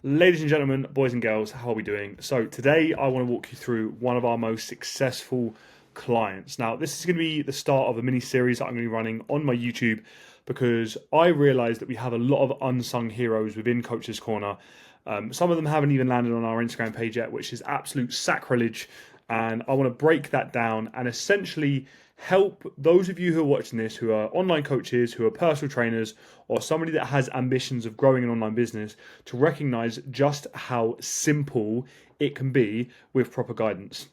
Ladies and gentlemen, boys and girls, how are we doing? So today I want to walk you through one of our most successful clients. Now, this is going to be the start of a mini series that I'm going to be running on my YouTube because I realize that we have a lot of unsung heroes within Coach's Corner. Some of them haven't even landed on our Instagram page yet, which is absolute sacrilege. And I want to break that down and essentially help those of you who are watching this, who are online coaches, who are personal trainers, or somebody that has ambitions of growing an online business, to recognize just how simple it can be with proper guidance.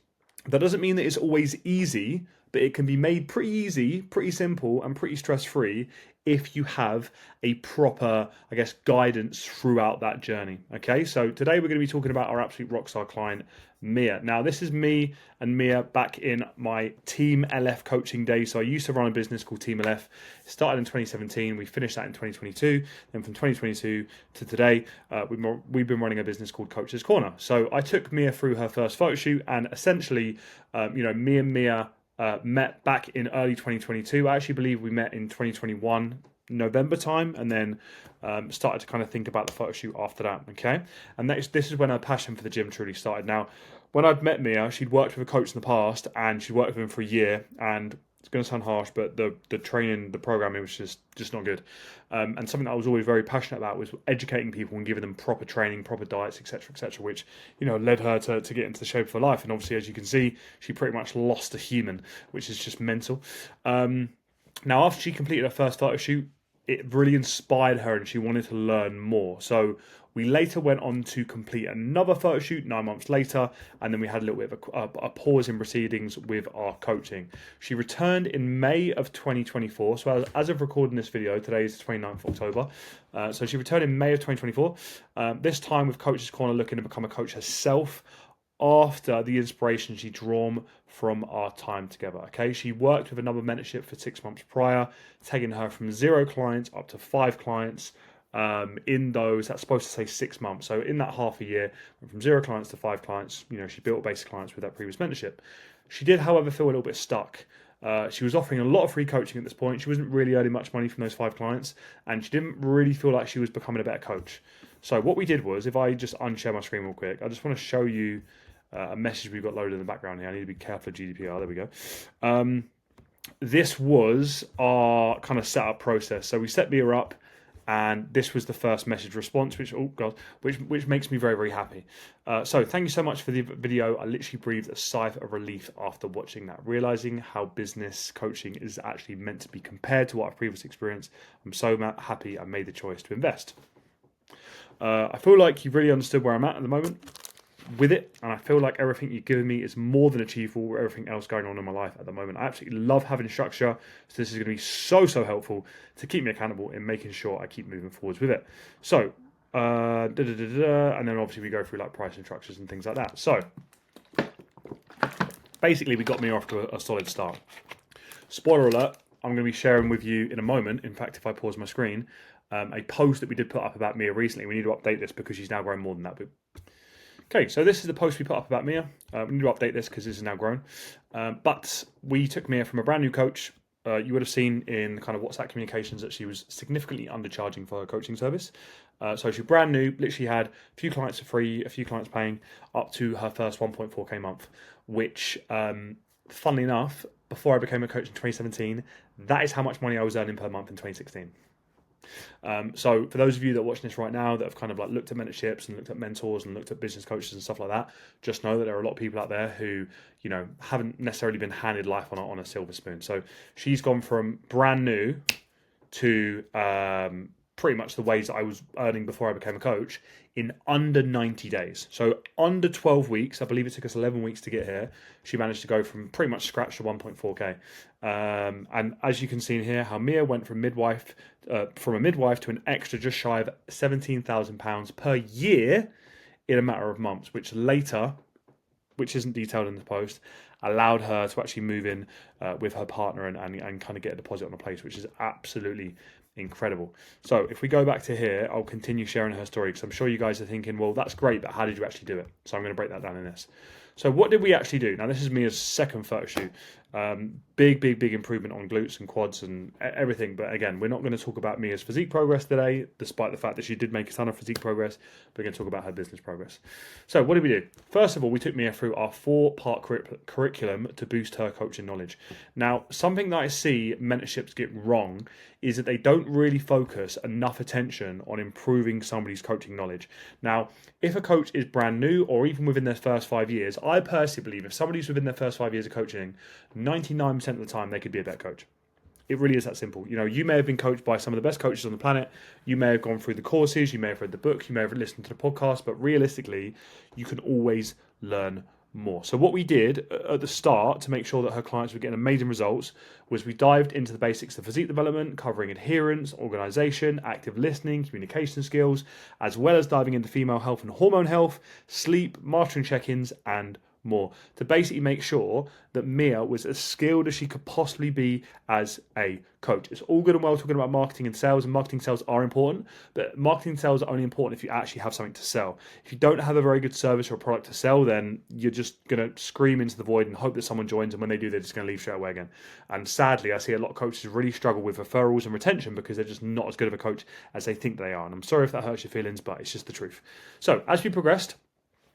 That doesn't mean that it's always easy, but it can be made pretty easy, pretty simple, and pretty stress-free if you have a proper, guidance throughout that journey. Okay, so today we're going to be talking about our absolute rockstar client, Mia. Now, this is me and Mia back in my Team LF coaching days. So I used to run a business called Team LF. It started in 2017. We finished that in 2022. Then from 2022 to today, we've been running a business called Coach's Corner. So I took Mia through her first photo shoot, and essentially, me and Mia met back in early 2022. I actually believe we met in 2021 November time, and then started to kind of think about the photo shoot after that. Okay, and this is when her passion for the gym truly started. Now, when I'd met Mia, she'd worked with a coach in the past, and she'd worked with him for a year, and it's going to sound harsh, but the training, the programming was just not good. And something that I was always very passionate about was educating people and giving them proper training, proper diets, etc., which, led her to get into the shape of her life. And obviously, as you can see, she pretty much lost a human, which is just mental. Now, after she completed her first photo shoot, it really inspired her and she wanted to learn more. So we later went on to complete another photo shoot 9 months later, and then we had a little bit of a pause in proceedings with our coaching. She returned in May of 2024. So as of recording this video, today is the 29th of October. So she returned in May of 2024, this time with Coach's Corner looking to become a coach herself, after the inspiration she'd drawn from our time together. Okay, she worked with another mentorship for 6 months prior, taking her from 0 clients up to 5 clients. In those, that's supposed to say 6 months. So in that half a year, went from 0 clients to 5 clients. She built a base of clients with that previous mentorship. She did, however, feel a little bit stuck. She was offering a lot of free coaching at this point. She wasn't really earning much money from those 5 clients, and she didn't really feel like she was becoming a better coach. So what we did was, if I just unshare my screen real quick, I just want to show you a message we've got loaded in the background here. I need to be careful of GDPR. There we go. This was our kind of setup process. So we set Mia up, and this was the first message response, which makes me very, very happy. So thank you so much for the video. I literally breathed a sigh of relief after watching that, realizing how business coaching is actually meant to be compared to what I've previously experienced. I'm so happy I made the choice to invest. I feel like you've really understood where I'm at the moment with it, and I feel like everything you've given me is more than achievable with everything else going on in my life at the moment. I absolutely love having structure, so this is going to be so helpful to keep me accountable in making sure I keep moving forwards with it. So and then obviously we go through like pricing structures and things like that. So basically we got me off to a solid start. Spoiler alert, I'm going to be sharing with you in a moment, in fact if I pause my screen, a post that we did put up about Mia recently. We need to update this because she's now grown more than that. Okay, so this is the post we put up about Mia. We need to update this because this is now grown. But we took Mia from a brand new coach. You would have seen in kind of WhatsApp communications that she was significantly undercharging for her coaching service. So she's brand new, literally had a few clients for free, a few clients paying, up to her first 1.4k month, which, funnily enough, before I became a coach in 2017, that is how much money I was earning per month in 2016. So for those of you that are watching this right now that have kind of like looked at mentorships and looked at mentors and looked at business coaches and stuff like that, just know that there are a lot of people out there who, haven't necessarily been handed life on a silver spoon. So she's gone from brand new to pretty much the wage that I was earning before I became a coach in under 90 days. So under 12 weeks, I believe it took us 11 weeks to get here, she managed to go from pretty much scratch to 1.4k. And as you can see in here, how Mia went from a midwife to an extra just shy of £17,000 per year in a matter of months, which isn't detailed in the post, allowed her to actually move in with her partner and kind of get a deposit on a place, which is absolutely incredible. So if we go back to here, I'll continue sharing her story because I'm sure you guys are thinking, well, that's great, but how did you actually do it? So I'm going to break that down in this. So what did we actually do? Now, this is Mia's second photo shoot. Big improvement on glutes and quads and everything. But again, we're not going to talk about Mia's physique progress today, despite the fact that she did make a ton of physique progress. We're going to talk about her business progress. So what did we do? First of all, we took Mia through our 4-part curriculum to boost her coaching knowledge. Now, something that I see mentorships get wrong is that they don't really focus enough attention on improving somebody's coaching knowledge. Now, if a coach is brand new or even within their first 5 years, I personally believe if somebody's within their first 5 years of coaching, 99% of the time they could be a better coach. It really is that simple. You know, you may have been coached by some of the best coaches on the planet. You may have gone through the courses, you may have read the book, you may have listened to the podcast, but realistically, you can always learn more. So what we did at the start to make sure that her clients were getting amazing results was we dived into the basics of physique development, covering adherence, organization, active listening, communication skills, as well as diving into female health and hormone health, sleep, mastering check-ins, and more, to basically make sure that Mia was as skilled as she could possibly be as a coach. It's all good and well talking about marketing and sales, and marketing sales are important, but marketing sales are only important if you actually have something to sell. If you don't have a very good service or product to sell, then you're just going to scream into the void and hope that someone joins, and when they do, they're just going to leave straight away again. And sadly, I see a lot of coaches really struggle with referrals and retention because they're just not as good of a coach as they think they are. And I'm sorry if that hurts your feelings, but it's just the truth. So as we progressed,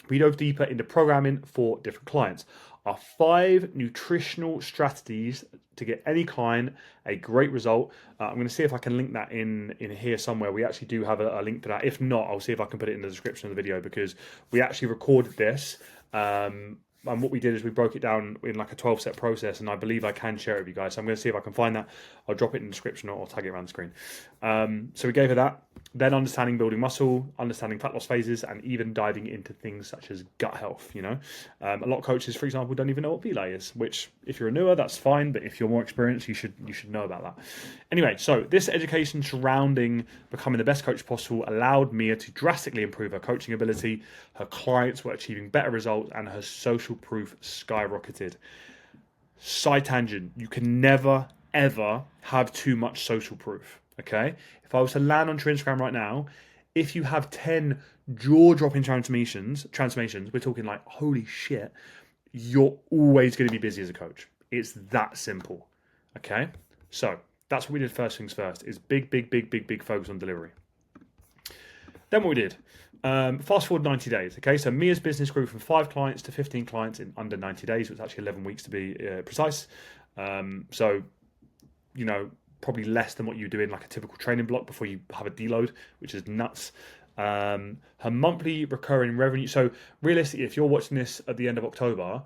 we dove deeper into programming for different clients. Our 5 nutritional strategies to get any client a great result. I'm going to see if I can link that in here somewhere. We actually do have a link to that. If not, I'll see if I can put it in the description of the video, because we actually recorded this. And what we did is we broke it down in like a 12-step process, and I believe I can share it with you guys. So I'm going to see if I can find that. I'll drop it in the description or I'll tag it around the screen. So we gave her that. Then understanding building muscle, understanding fat loss phases, and even diving into things such as gut health. You know, a lot of coaches, for example, don't even know what VLA is. Which, if you're a newer, that's fine. But if you're more experienced, you should know about that. Anyway, so this education surrounding becoming the best coach possible allowed Mia to drastically improve her coaching ability. Her clients were achieving better results, and her social proof skyrocketed. Side tangent: you can never ever have too much social proof. Okay, if I was to land onto Instagram right now, if you have 10 jaw-dropping transformations, we're talking like, holy shit, you're always going to be busy as a coach. It's that simple. Okay, so that's what we did first things first, is big focus on delivery. Then what we did, fast forward 90 days. Okay, so Mia's business grew from 5 clients to 15 clients in under 90 days. It was actually 11 weeks to be precise. So, you know, probably less than what you do in like a typical training block before you have a deload, which is nuts. Her monthly recurring revenue. So realistically, if you're watching this at the end of October,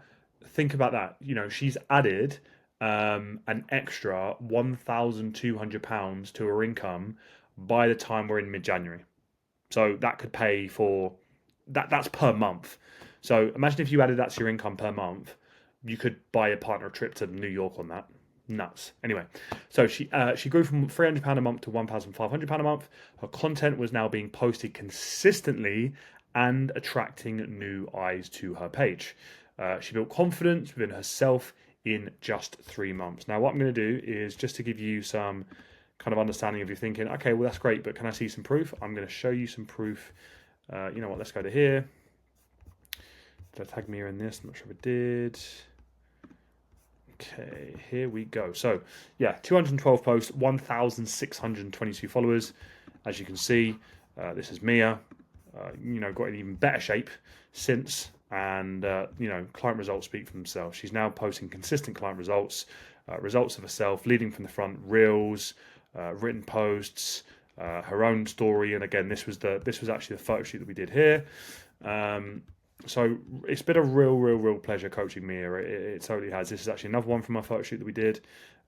think about that. You know, she's added an extra £1,200 to her income by the time we're in mid-January. So that could pay for that. That's per month. So imagine if you added that to your income per month, you could buy a partner trip to New York on that. Nuts. Anyway, so she grew from £300 a month to £1,500 a month. Her content was now being posted consistently and attracting new eyes to her page. She built confidence within herself in just 3 months. Now, what I'm going to do is just to give you some kind of understanding of you thinking, okay, well, that's great, but can I see some proof? I'm going to show you some proof. You know what? Let's go to here. Did I tag Mia in this? I'm not sure if I did. Okay, here we go. So, yeah, 212 posts, 1,622 followers. As you can see, this is Mia. You know, got in even better shape since, and you know, client results speak for themselves. She's now posting consistent client results, results of herself, leading from the front, reels, written posts, her own story. And again, this was actually the photo shoot that we did here. So it's been a real pleasure coaching Mia. It totally has. This is actually another one from our photo shoot that we did.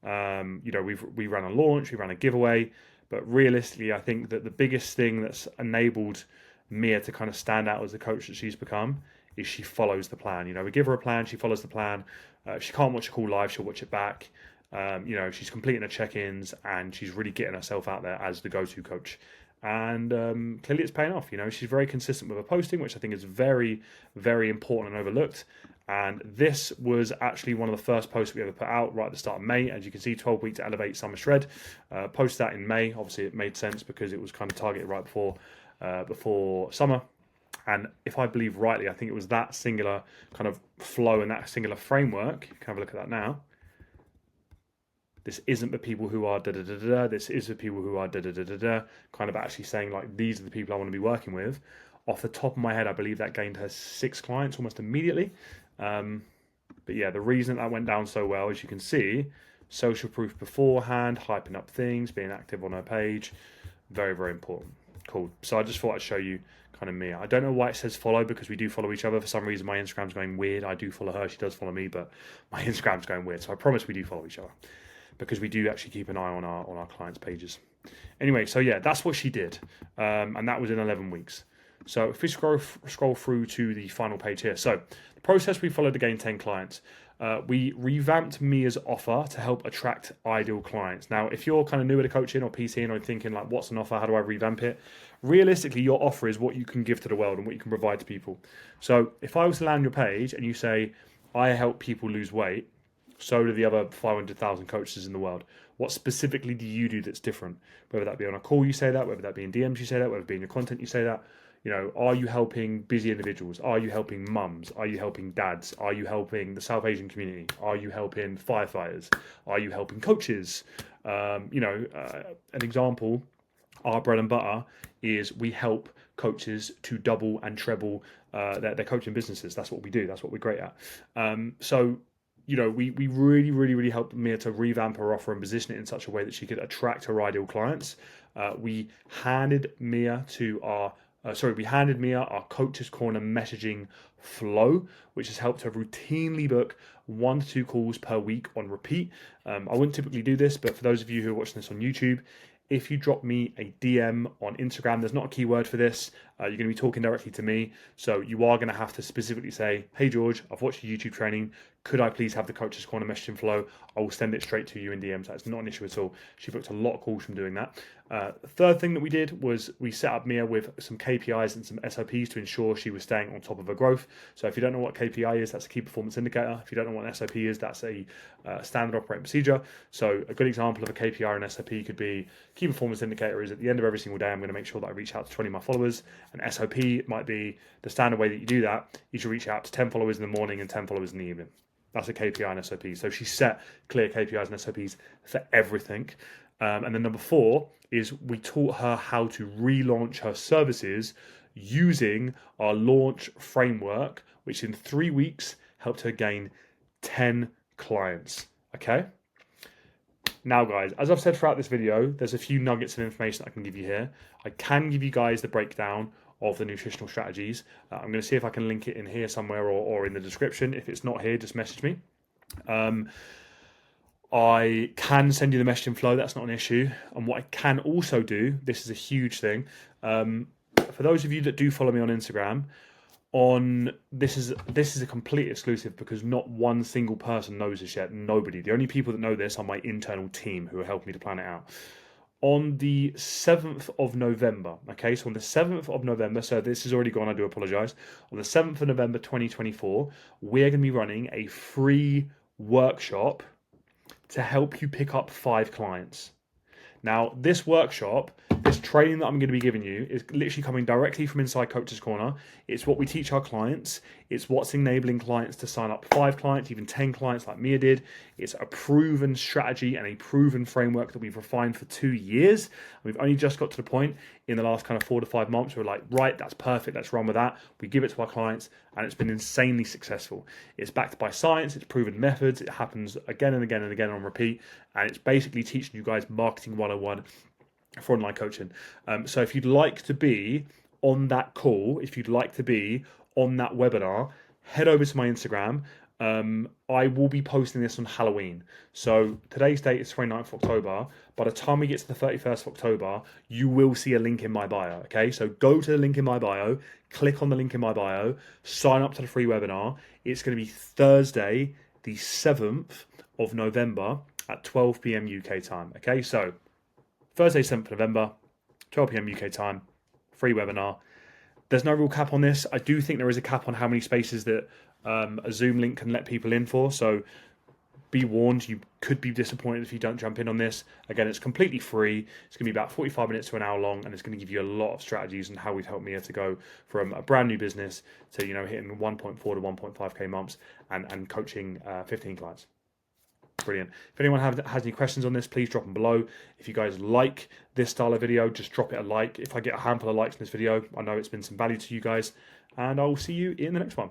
You know, we ran a launch, we ran a giveaway, but realistically, I think that the biggest thing that's enabled Mia to kind of stand out as the coach that she's become is she follows the plan. You know, we give her a plan, she follows the plan. If she can't watch a call live, she'll watch it back. You know, she's completing her check-ins and she's really getting herself out there as the go-to coach. And clearly it's paying off. You know, she's very consistent with her posting, which I think is very important and overlooked. And this was actually one of the first posts we ever put out right at the start of May. As you can see, 12 weeks to elevate summer shred. Post that in May. Obviously, it made sense because it was kind of targeted right before summer. And if I believe rightly, I think it was that singular kind of flow and that singular framework. You can have a look at that now. This isn't the people who are da da da da. This is the people who are da da da da da. Kind of actually saying like, these are the people I want to be working with. Off the top of my head, I believe that gained her 6 clients almost immediately. But yeah, the reason that went down so well, as you can see, social proof beforehand, hyping up things, being active on her page, very, very important. Cool. So I just thought I'd show you kind of Mia. I don't know why it says follow, because we do follow each other. For some reason, my Instagram's going weird. I do follow her. She does follow me, but my Instagram's going weird. So I promise we do follow each other, because we do actually keep an eye on our clients' pages. Anyway, so yeah, that's what she did, and that was in 11 weeks. So if we scroll through to the final page here, so the process we followed to gain 10 clients. We revamped Mia's offer to help attract ideal clients. Now, if you're kind of newer to coaching or PCing or thinking like, what's an offer? How do I revamp it? Realistically, your offer is what you can give to the world and what you can provide to people. So if I was to land your page and you say, I help people lose weight, so do the other 500,000 coaches in the world. What specifically do you do that's different? Whether that be on a call, you say that. Whether that be in DMs, you say that. Whether it be in your content, you say that. You know, are you helping busy individuals? Are you helping mums? Are you helping dads? Are you helping the South Asian community? Are you helping firefighters? Are you helping coaches? An example, our bread and butter is we help coaches to double and treble their coaching businesses. That's what we do. That's what we're great at. We really helped Mia to revamp her offer and position it in such a way that she could attract her ideal clients. We handed Mia our Coaches Corner messaging flow, which has helped her routinely book 1 to 2 calls per week on repeat. I wouldn't typically do this, but for those of you who are watching this on YouTube, if you drop me a DM on Instagram, there's not a keyword for this. You're going to be talking directly to me. So you are going to have to specifically say, hey, George, I've watched your YouTube training. Could I please have the Coaches Corner messaging flow? I will send it straight to you in DMs. That's not an issue at all. She booked a lot of calls from doing that. The third thing that we did was we set up Mia with some KPIs and some SOPs to ensure she was staying on top of her growth. So if you don't know what KPI is, that's a key performance indicator. If you don't know what an SOP is, that's a standard operating procedure. So a good example of a KPI and SOP could be key performance indicator is at the end of every single day, I'm going to make sure that I reach out to 20 of my followers. An SOP might be the standard way that you do that. You should reach out to 10 followers in the morning and 10 followers in the evening. That's a KPI and SOP. So she set clear KPIs and SOPs for everything. And then number 4 is we taught her how to relaunch her services using our launch framework, which in 3 weeks helped her gain 10 clients. Okay. Now, guys, as I've said throughout this video, there's a few nuggets of information I can give you here. I can give you guys the breakdown of the nutritional strategies. I'm going to see if I can link it in here somewhere or in the description. If it's not here, just message me. I can send you the messaging flow. That's not an issue. And what I can also do, this is a huge thing. For those of you that do follow me on Instagram, this is a complete exclusive because not one single person knows this yet. Nobody. The only people that know this are my internal team who are helping me to plan it out. On the 7th of November, okay, so on the 7th of November, so this is already gone, I do apologize. On the 7th of November 2024, we're going to be running a free workshop to help you pick up 5 clients. Now, this workshop, this training that I'm going to be giving you is literally coming directly from inside Coaches Corner. It's what we teach our clients. It's what's enabling clients to sign up 5 clients, even 10 clients like Mia did. It's a proven strategy and a proven framework that we've refined for 2 years. We've only just got to the point in the last kind of 4 to 5 months where we're like, right, that's perfect. Let's run with that. We give it to our clients and it's been insanely successful. It's backed by science. It's proven methods. It happens again and again and again on repeat. And it's basically teaching you guys marketing 101 for online coaching. So if you'd like to be on that call, if you'd like to be on that webinar, head over to my Instagram. I will be posting this on Halloween. So today's date is 29th of October. By the time we get to the 31st of October, you will see a link in my bio. Okay, so go to the link in my bio, click on the link in my bio, sign up to the free webinar. It's going to be Thursday, the 7th of November at 12 p.m. UK time. Okay, so Thursday, 7th of November, 12 p.m. UK time, free webinar. There's no real cap on this. I do think there is a cap on how many spaces that a Zoom link can let people in for. So be warned, you could be disappointed if you don't jump in on this. Again, it's completely free. It's going to be about 45 minutes to an hour long, and it's going to give you a lot of strategies and how we've helped me to go from a brand new business to hitting 1.4 to 1.5k months and coaching 15 clients. Brilliant. If anyone has any questions on this, please drop them below. If you guys like this style of video, just drop it a like. If I get a handful of likes in this video, I know it's been some value to you guys, and I will see you in the next one.